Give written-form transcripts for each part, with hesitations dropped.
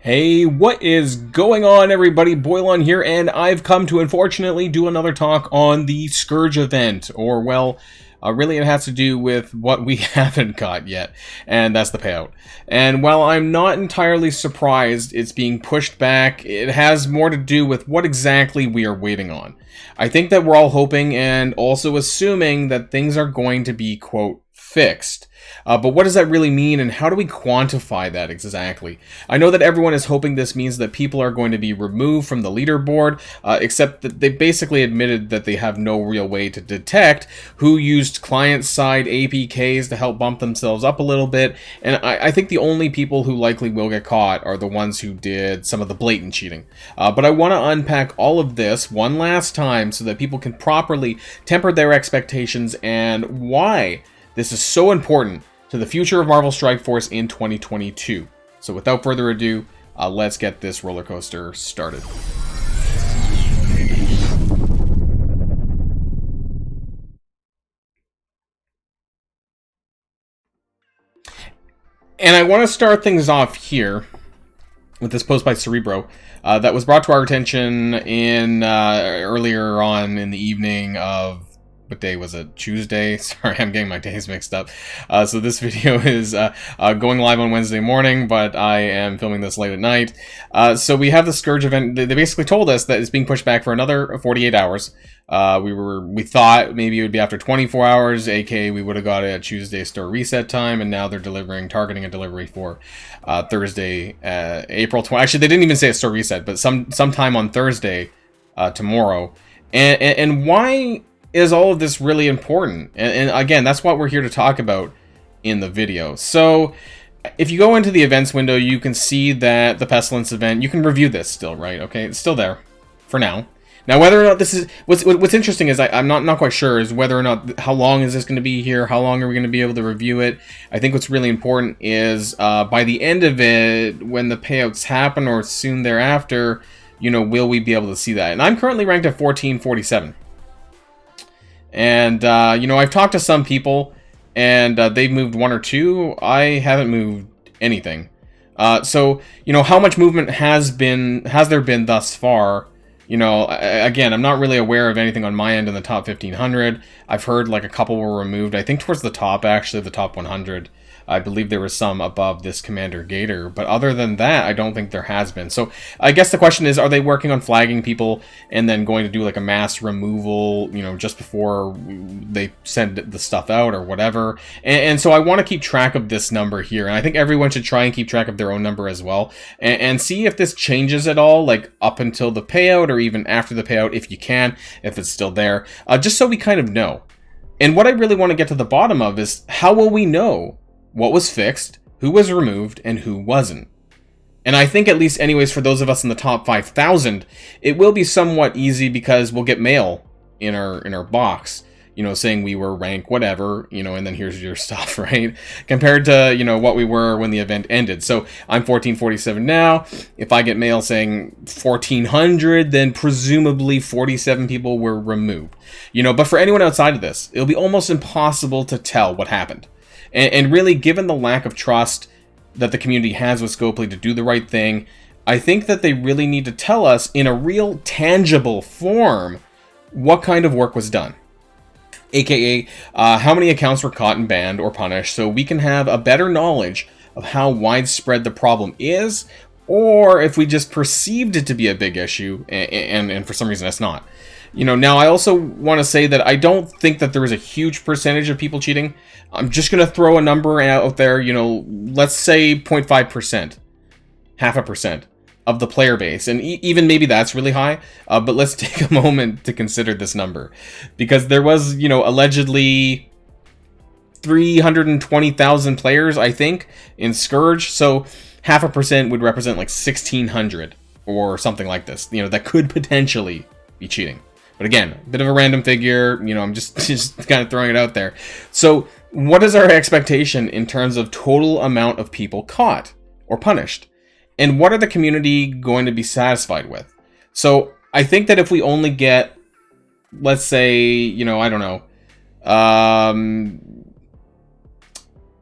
Hey, what is going on, everybody? Boilon here, and I've come to unfortunately do another talk on the Scourge event, or well, really it has to do with what we haven't got yet, and that's the payout. And while I'm not entirely surprised it's being pushed back, it has more to do with what exactly we are waiting on. I think that we're all hoping and also assuming that things are going to be, quote, fixed. But what does that really mean, and how do we quantify that exactly? I know that everyone is hoping this means that people are going to be removed from the leaderboard, except that they basically admitted that they have no real way to detect who used client-side APKs to help bump themselves up a little bit, and I think the only people who likely will get caught are the ones who did some of the blatant cheating. But I want to unpack all of this one last time so that people can properly temper their expectations and why this is so important to the future of Marvel Strike Force in 2022. So without further ado, let's get this roller coaster started. And I want to start things off here with this post by Cerebro that was brought to our attention in earlier on in the evening of, what day was it? Tuesday? Sorry, I'm getting my days mixed up. So this video is going live on Wednesday morning, but I am filming this late at night. So we have the Scourge event. They basically told us that it's being pushed back for another 48 hours. We thought maybe it would be after 24 hours, aka we would have got it at Tuesday store reset time, and now they're targeting a delivery for Thursday, April 20. Actually, they didn't even say a store reset, but sometime on Thursday, tomorrow. And why is all of this really important? And again, that's what we're here to talk about in the video. So if you go into the events window, you can see that the Pestilence event, you can review this still, right? Okay, it's still there for now. Now, whether or not this is, what's interesting is I'm not quite sure is whether or not, how long is this going to be here? How long are we going to be able to review it? I think what's really important is by the end of it, when the payouts happen or soon thereafter, you know, will we be able to see that? And I'm currently ranked at 1447. And, you know, I've talked to some people, and they've moved one or two. I haven't moved anything. So, you know, how much movement has there been thus far? You know, again, I'm not really aware of anything on my end in the top 1500. I've heard like a couple were removed. I think towards the top, actually, the top 100. I believe there was some above this Commander Gator, but other than that, I don't think there has been. So I guess the question is, are they working on flagging people and then going to do like a mass removal, you know, just before they send the stuff out or whatever? And so I want to keep track of this number here, and I think everyone should try and keep track of their own number as well, and see if this changes at all, like up until the payout or even after the payout, if you can, if it's still there, just so we kind of know. And what I really want to get to the bottom of is, how will we know what was fixed, who was removed, and who wasn't? And I think, at least anyways, for those of us in the top 5,000, it will be somewhat easy because we'll get mail in our box, you know, saying we were rank whatever, you know, and then here's your stuff, right? Compared to, you know, what we were when the event ended. So I'm 1447 now. If I get mail saying 1400, then presumably 47 people were removed. You know, but for anyone outside of this, it'll be almost impossible to tell what happened. And really, given the lack of trust that the community has with Scopely to do the right thing, I think that they really need to tell us in a real tangible form what kind of work was done. AKA, how many accounts were caught and banned or punished, so we can have a better knowledge of how widespread the problem is, or if we just perceived it to be a big issue, and for some reason it's not. You know, now I also want to say that I don't think that there is a huge percentage of people cheating. I'm just going to throw a number out there, you know, let's say 0.5%, 0.5% of the player base. And even maybe that's really high, but let's take a moment to consider this number. Because there was, you know, allegedly 320,000 players, I think, in Scourge. So 0.5% would represent like 1,600 or something like this, you know, that could potentially be cheating. But again, a bit of a random figure, you know, I'm just kind of throwing it out there. So what is our expectation in terms of total amount of people caught or punished? And what are the community going to be satisfied with? So I think that if we only get, let's say, you know, I don't know,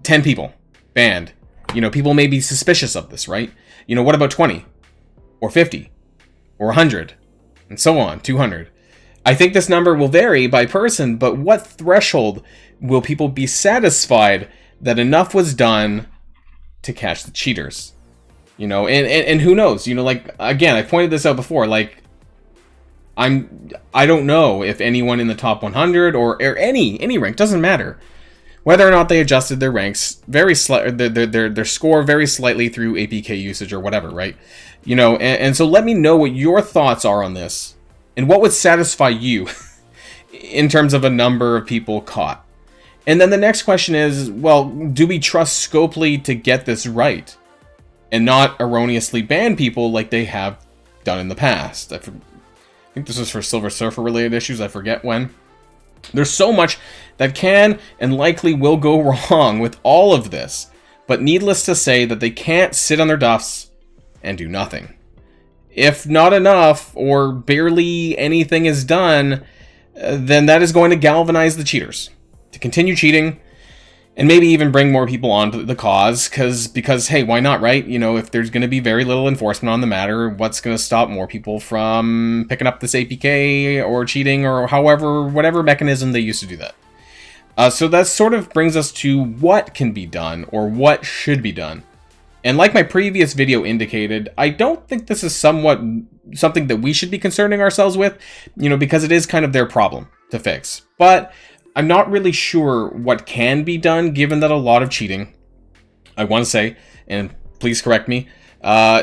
10 people banned, you know, people may be suspicious of this, right? What about 20? Or 50? Or 100? And so on, 200. I think this number will vary by person, but what threshold will people be satisfied that enough was done to catch the cheaters? And who knows? Again, I pointed this out before, I don't know if anyone in the top 100 or any rank, doesn't matter, whether or not they adjusted their ranks very their score very slightly through APK usage or whatever, right? And so let me know what your thoughts are on this and what would satisfy you in terms of a number of people caught. And then the next question is, well, do we trust Scopely to get this right and not erroneously ban people like they have done in the past? I think this was for Silver Surfer related issues, I forget when. There's so much that can and likely will go wrong with all of this, but needless to say that they can't sit on their duffs and do nothing. If not enough, or barely anything is done, then that is going to galvanize the cheaters to continue cheating, and maybe even bring more people onto the cause, because hey, why not, right? If there's going to be very little enforcement on the matter, what's going to stop more people from picking up this APK or cheating or whatever mechanism they used to do that? So that sort of brings us to what can be done or what should be done. And like my previous video indicated, I don't think this is something that we should be concerning ourselves with, because it is kind of their problem to fix. But I'm not really sure what can be done, given that a lot of cheating, I want to say, and please correct me,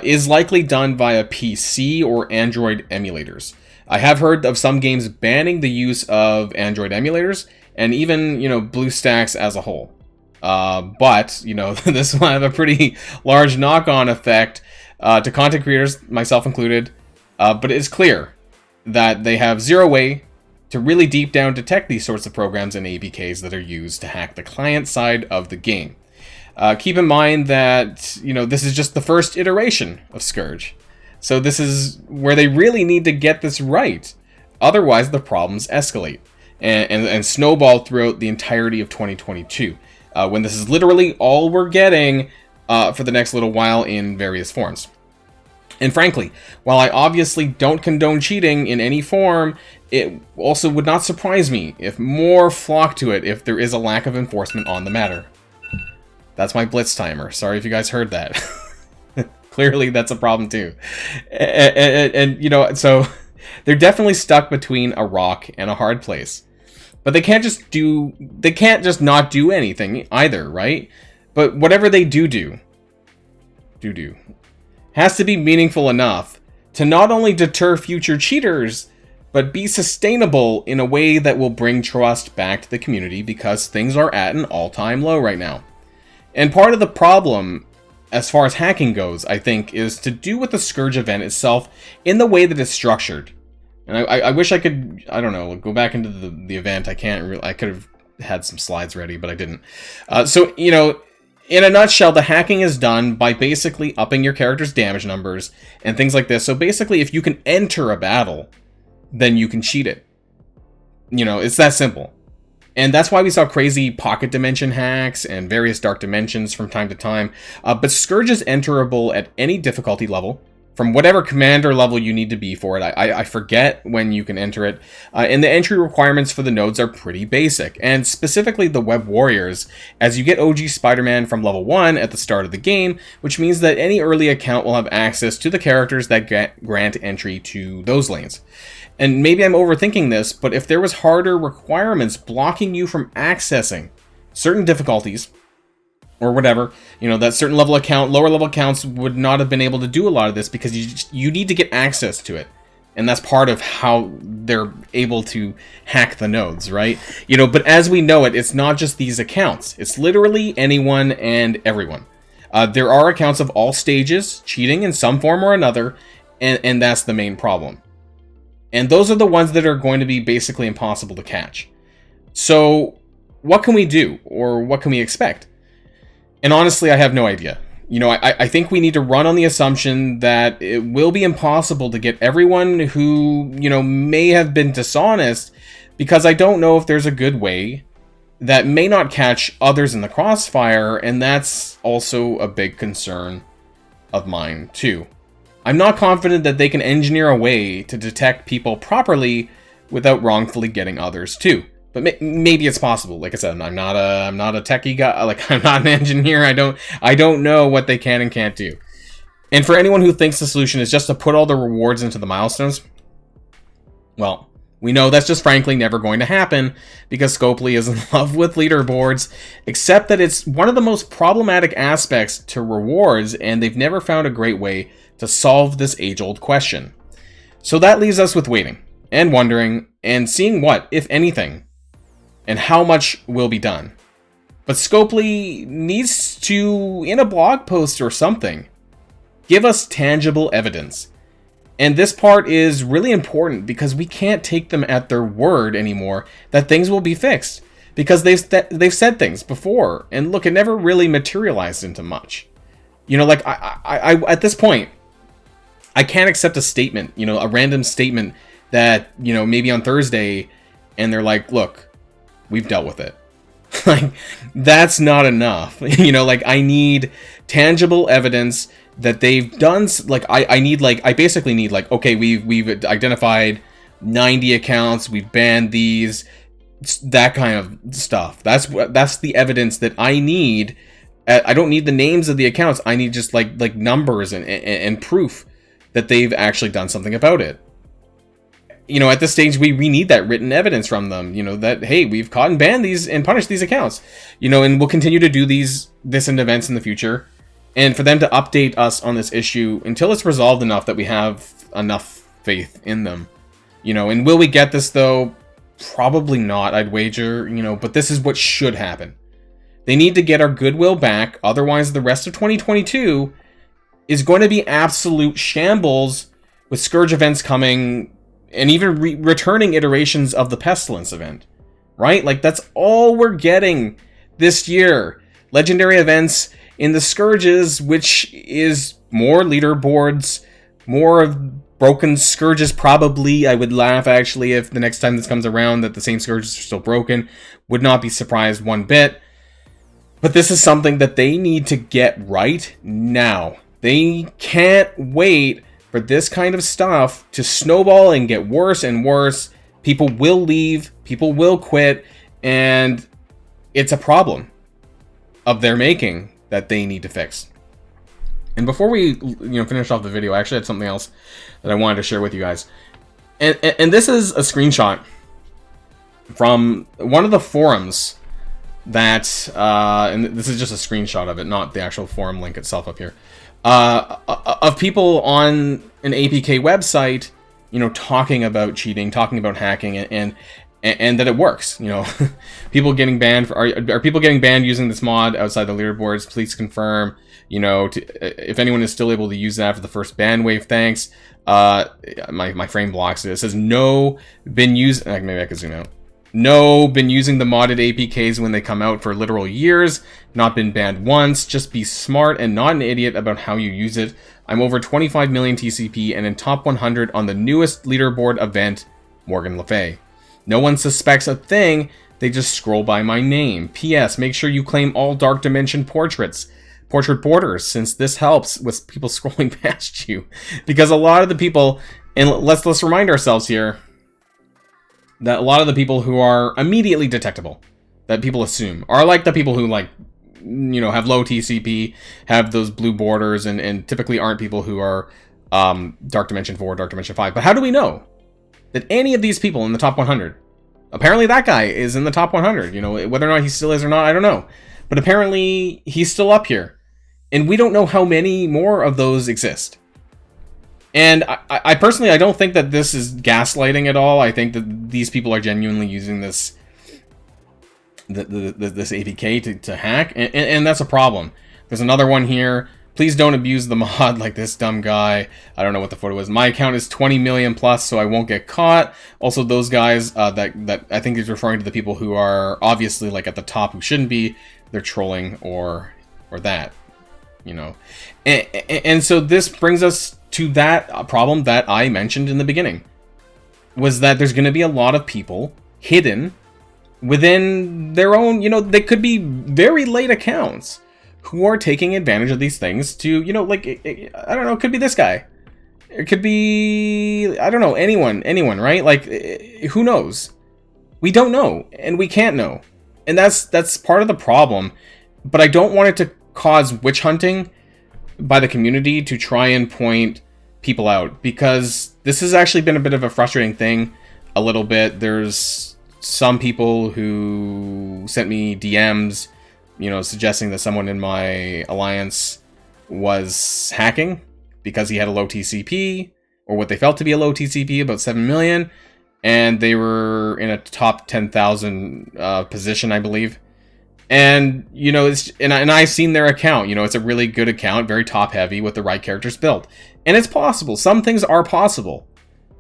is likely done via PC or Android emulators. I have heard of some games banning the use of Android emulators, and even, BlueStacks as a whole. But, this will have a pretty large knock-on effect to content creators, myself included, but it is clear that they have zero way to really deep down detect these sorts of programs and APKs that are used to hack the client side of the game. Keep in mind that, this is just the first iteration of Scourge. So this is where they really need to get this right. Otherwise, the problems escalate and snowball throughout the entirety of 2022, when this is literally all we're getting for the next little while in various forms. And frankly, while I obviously don't condone cheating in any form, it also would not surprise me if more flock to it if there is a lack of enforcement on the matter. That's my Blitz timer. Sorry if you guys heard that. Clearly, that's a problem too. And so they're definitely stuck between a rock and a hard place. But they can't just not do anything either, right? But whatever they do has to be meaningful enough to not only deter future cheaters, but be sustainable in a way that will bring trust back to the community, because things are at an all-time low right now. And part of the problem, as far as hacking goes, I think, is to do with the Scourge event itself in the way that it's structured. And I wish I could, I don't know, go back into the event. I could have had some slides ready, but I didn't. So, in a nutshell, the hacking is done by basically upping your character's damage numbers and things like this. So basically, if you can enter a battle, then you can cheat it. It's that simple. And that's why we saw crazy pocket dimension hacks and various dark dimensions from time to time. But Scourge is enterable at any difficulty level, from whatever commander level you need to be for it. I forget when you can enter it. And the entry requirements for the nodes are pretty basic. And specifically the Web Warriors, as you get OG Spider-Man from level 1 at the start of the game, which means that any early account will have access to the characters that grant entry to those lanes. And maybe I'm overthinking this, but if there was harder requirements blocking you from accessing certain difficulties, or whatever, that certain level account, lower level accounts would not have been able to do a lot of this, because you need to get access to it. And that's part of how they're able to hack the nodes, right? But as we know it, it's not just these accounts. It's literally anyone and everyone. There are accounts of all stages cheating in some form or another, and that's the main problem. And those are the ones that are going to be basically impossible to catch. So what can we do, or what can we expect? And honestly, I have no idea. I think we need to run on the assumption that it will be impossible to get everyone who, may have been dishonest, because I don't know if there's a good way that may not catch others in the crossfire, and that's also a big concern of mine, too. I'm not confident that they can engineer a way to detect people properly without wrongfully getting others, too. But maybe it's possible. Like I said, I'm not a techie guy. Like, I'm not an engineer. I don't know what they can and can't do. And for anyone who thinks the solution is just to put all the rewards into the milestones, well, we know that's just frankly never going to happen because Scopely is in love with leaderboards, except that it's one of the most problematic aspects to rewards, and they've never found a great way to solve this age-old question. So that leaves us with waiting and wondering and seeing what, if anything, and how much will be done. But Scopely needs to, in a blog post or something, give us tangible evidence. And this part is really important because we can't take them at their word anymore that things will be fixed. Because they've said things before, and look, it never really materialized into much. You know, like, I at this point, I can't accept a statement, you know, a random statement that, you know, maybe on Thursday, and they're like, look, we've dealt with it. Like, that's not enough. You know, like, I need tangible evidence that they've done, like, I basically need, like, okay, we've identified 90 accounts, we've banned these, that kind of stuff. That's the evidence that I need. I don't need the names of the accounts. I need just like numbers and proof that they've actually done something about it. You know, at this stage, we need that written evidence from them, you know, that, hey, we've caught and banned these and punished these accounts, you know, and we'll continue to do this in events in the future. And for them to update us on this issue until it's resolved enough that we have enough faith in them, you know. And will we get this, though? Probably not, I'd wager, you know, but this is what should happen. They need to get our goodwill back, otherwise the rest of 2022 is going to be absolute shambles with Scourge events coming and even returning iterations of the Pestilence event, right? Like, that's all we're getting this year. Legendary events in the Scourges, which is more leaderboards, more of broken Scourges, probably. I would laugh, actually, if the next time this comes around that the same Scourges are still broken. Would not be surprised one bit. But this is something that they need to get right now. They can't wait for this kind of stuff to snowball and get worse and worse. People will leave, people will quit, and it's a problem of their making that they need to fix. And before we, finish off the video, I actually had something else that I wanted to share with you guys. And this is a screenshot from one of the forums that, and this is just a screenshot of it, not the actual forum link itself up here, of people on an APK website, talking about cheating, talking about hacking, and that it works. People getting banned are people getting banned using this mod outside the leaderboards? Please confirm. If anyone is still able to use that after the first ban wave, thanks. My frame blocks it. It says no, been used. Maybe I could zoom out. No, been using the modded APKs when they come out for literal years. Not been banned once. Just be smart and not an idiot about how you use it. I'm over 25 million TCP and in top 100 on the newest leaderboard event, Morgan Le Fay. No one suspects a thing. They just scroll by my name. P.S. Make sure you claim all Dark Dimension portrait borders, since this helps with people scrolling past you. Because a lot of the people, and let's remind ourselves here, that a lot of the people who are immediately detectable, that people assume, are like the people who have low TCP, have those blue borders, and typically aren't people who are Dark Dimension 4, Dark Dimension 5. But how do we know that any of these people in the top 100, apparently that guy is in the top 100, whether or not he still is or not, I don't know. But apparently he's still up here. And we don't know how many more of those exist. And I personally, I don't think that this is gaslighting at all. I think that these people are genuinely using this APK to hack, and that's a problem. There's another one here. Please don't abuse the mod like this dumb guy. I don't know what the photo is. My account is 20 million plus, so I won't get caught. Also, those guys that I think he's referring to the people who are obviously at the top who shouldn't be. They're trolling or that, And so this brings us to that problem that I mentioned in the beginning, was that there's going to be a lot of people hidden within their own, they could be very late accounts who are taking advantage of these things to, you know, like, I don't know, it could be this guy. It could be, I don't know, anyone, right? Like, who knows? We don't know, and we can't know. And that's part of the problem. But I don't want it to cause witch hunting by the community to try and point people out, because this has actually been a bit of a frustrating thing, a little bit. There's some people who sent me DMs, you know, suggesting that someone in my alliance was hacking because he had a low TCP, or what they felt to be a low TCP, about 7 million, and they were in a top 10,000 position, I believe. And, you know, and I've seen their account. You know, it's a really good account, very top-heavy, with the right characters built. And it's possible. Some things are possible.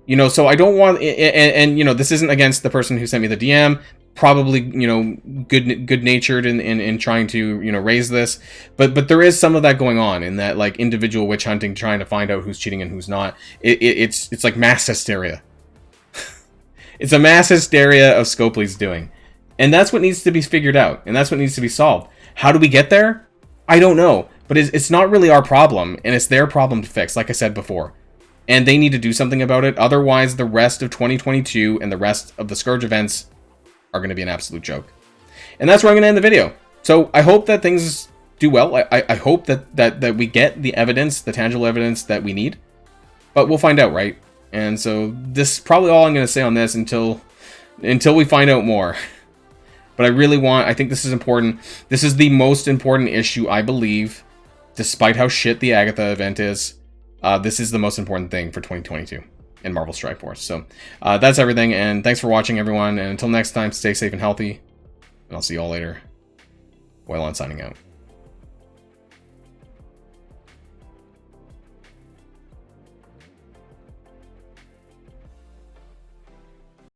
You know, so I don't want... And you know, this isn't against the person who sent me the DM. Probably, you know, good-natured in trying to, you know, raise this. But there is some of that going on, in that, like, individual witch hunting, trying to find out who's cheating and who's not. It's like mass hysteria. It's a mass hysteria of Scopely's doing. And that's what needs to be figured out. And that's what needs to be solved. How do we get there? I don't know. But it's not really our problem. And it's their problem to fix, like I said before. And they need to do something about it. Otherwise, the rest of 2022 and the rest of the Scourge events are going to be an absolute joke. And that's where I'm going to end the video. So I hope that things do well. I hope that we get the evidence, the tangible evidence that we need. But we'll find out, right? And so this is probably all I'm going to say on this until we find out more. But I think this is important. This is the most important issue, I believe, despite how shit the Agatha event is. This is the most important thing for 2022 in Marvel Strike Force. So that's everything, and thanks for watching, everyone. And until next time, stay safe and healthy, and I'll see you all later. Boilon signing out.